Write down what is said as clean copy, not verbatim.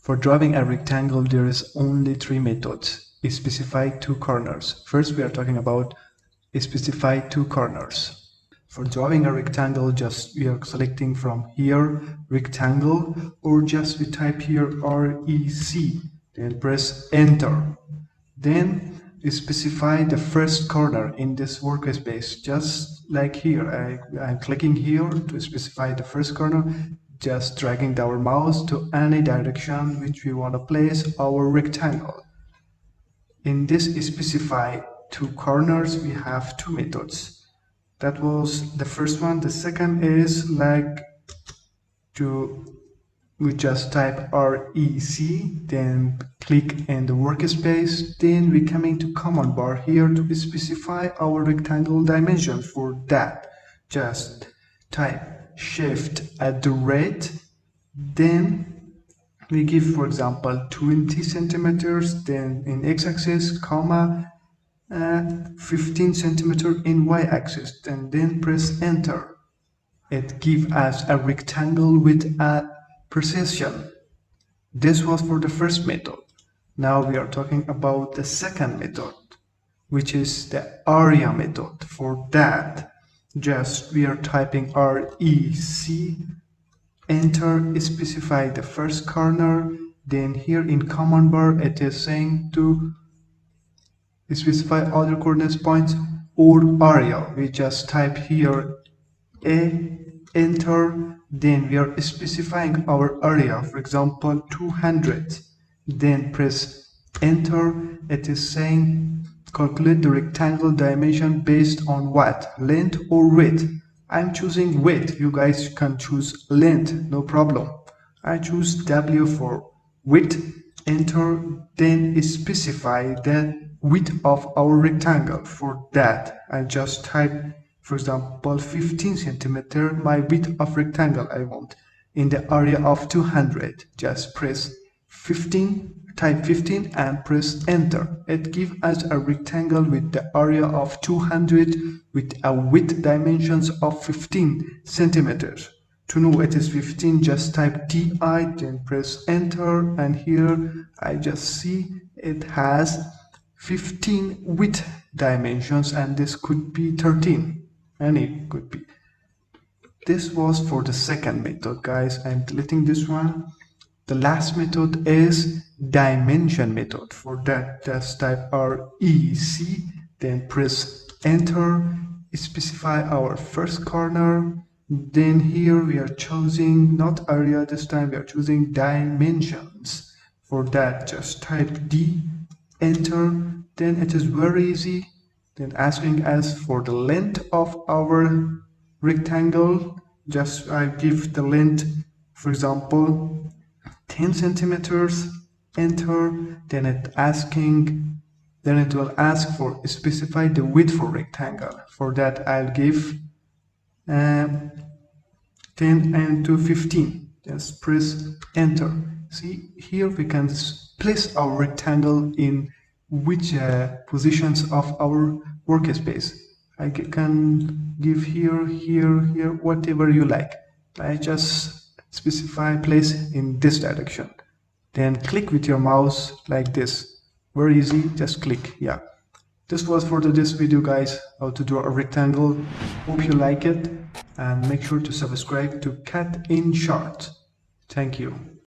For drawing a rectangle, there is only three methods. Specify two corners. First, we are talking about specify two corners. For drawing a rectangle, just we are selecting from here rectangle, or just we type here REC, then press enter. Then specify the first corner in this workspace, just like here. I'm clicking here to specify the first corner, just dragging our mouse to any direction which we want to place our rectangle. In this specify two corners, we have two methods. That was the first one. The second is like we just type REC, then click in the workspace, then we come into command bar here to specify our rectangle dimension. For that, just type shift at the rate, then we give, for example, 20 centimeters, then in x-axis, comma, 15 centimeter in y-axis, and then press enter. It gives us a rectangle with a precision. This was for the first method. Now we are talking about the second method, which is the Aria method. For that, just we are typing REC, enter, specify the first corner, then here in command bar it is saying to specify other coordinates points or area. We just type here enter, then we are specifying our area, for example 200, then press enter. It is saying calculate the rectangle dimension based on what, length or width. I'm choosing width, you guys can choose length, no problem. I choose W for width, enter, then specify the width of our rectangle. For that, I just type, for example, 15 centimeter, my width of rectangle I want. In the area of 200, just press 15, type 15 and press enter. It gives us a rectangle with the area of 200 with a width dimensions of 15 centimeters. To know it is 15, just type TI, then press enter, and here I just see it has 15 width dimensions, and this could be 13. Any could be. This was for the second method, guys. I'm deleting this one. The last method is dimension method. For that, just type REC, then press enter, specify our first corner. Then here we are choosing not area, this time we are choosing dimensions. For that, just type D, enter. Then it is very easy. Then asking us for the length of our rectangle, just I give the length, for example 10 centimeters, enter. Then it will ask for specify the width for rectangle. For that I'll give 10 and to 15. Just press enter. See, here we can place our rectangle in which positions of our workspace. I can give here, whatever you like. I just specify place in this direction. Then click with your mouse like this. Very easy, just click. Yeah. This was for this video, guys, how to draw a rectangle. Hope you like it, and make sure to subscribe to CAD in Short. Thank you.